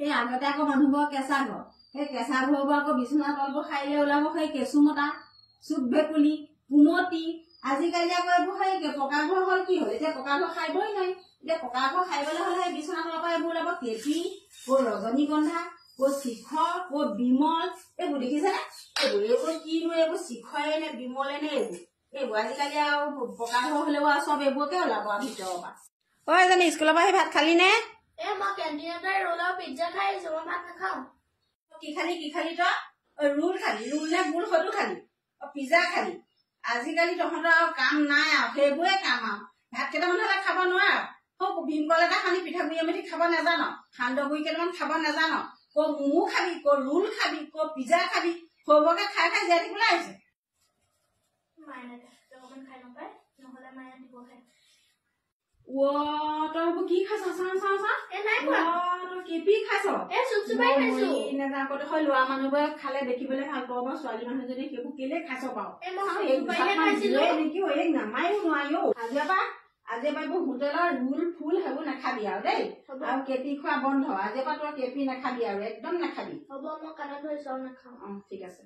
এই আগতে আকৌ মানুহবোৰৰ কেঁচা ঘৰ সেই কেঁচা ঘৰবোৰ আকৌ বিচনা তলবোৰ সাৰিলে ওলাব সেই কেঁচুমতা চুক ভেকুলি কুমতি আজিকালি আকৌ এইবোৰ সেই পকা ঘৰ হ'ল কি হ'ল এতিয়া পকা ঘৰ সাৰিবই নাই এতিয়া পকা ঘৰ সাৰিবলৈ হ'লে সেই বিচনা তলৰ পৰা এইবোৰ ওলাব কেপি ক'ৰ ৰজনীগন্ধা ক'ৰ শিখৰ ক'ৰ বিমল এইবোৰ দেখিছেনে এইবোৰ কিনো এইবোৰ শিখৰে নে বিমলে নে এইবোৰ আজিকালি আৰু পকা ঘৰ হলেও আৰু চব এইবোৰকে ওলাব আৰু ভিতৰৰ পৰা ঐ এজনী স্কুলৰ পৰা আহি ভাত খালি নে মই কেণ্টিনতে ৰোল আৰু পিজ্জা খাই আহিছো মই ভাত নাখাওঁ কি খালি তই ৰোল খালি ৰোল নে গোল সৰু খালি পিজ্জা খালি আজিকালি তহঁতৰ আৰু কাম নাই আৰু সেইবোৰে কাম আৰু ভাত কেইটামান হ'লে খাব নোৱাৰ ভীমকল এটা সানি পিঠাগুড়ি এমেঠি খাব নাজান সান্দহগুড়ি কেইটামান খাব নাজান ক'ৰ ম'মো খাবি ক'ৰ ৰোল খাবি ক'ৰ পিজ্জা খাবি সৰুবৰকে খাই খাই জীয়াই থাকিবলৈ আহিছে মায়ে অকমান খাই নাপায় নহ'লে মায়ে দিবহে তই এইবোৰ কি খাইছ তই কেপি খাইছ ল'ৰা মানুহবোৰে খালে দেখিবলৈ ভাল পাব ছোৱালী মানুহজনী সেইবোৰ কেলে খাইছ বাৰু নেকি নামায়ো নোৱাৰিও আজিৰ পৰা এইবোৰ হোটেলৰ ৰোল ফুল সেইবোৰ নাখাবি আৰু দেই আৰু কেপি খোৱা বন্ধ আজিৰ পৰা তই কেপি নাখাবি আৰু একদম নাখাবি হ'ব মই কাণত ধৰিছো নাখাওঁ ঠিক আছে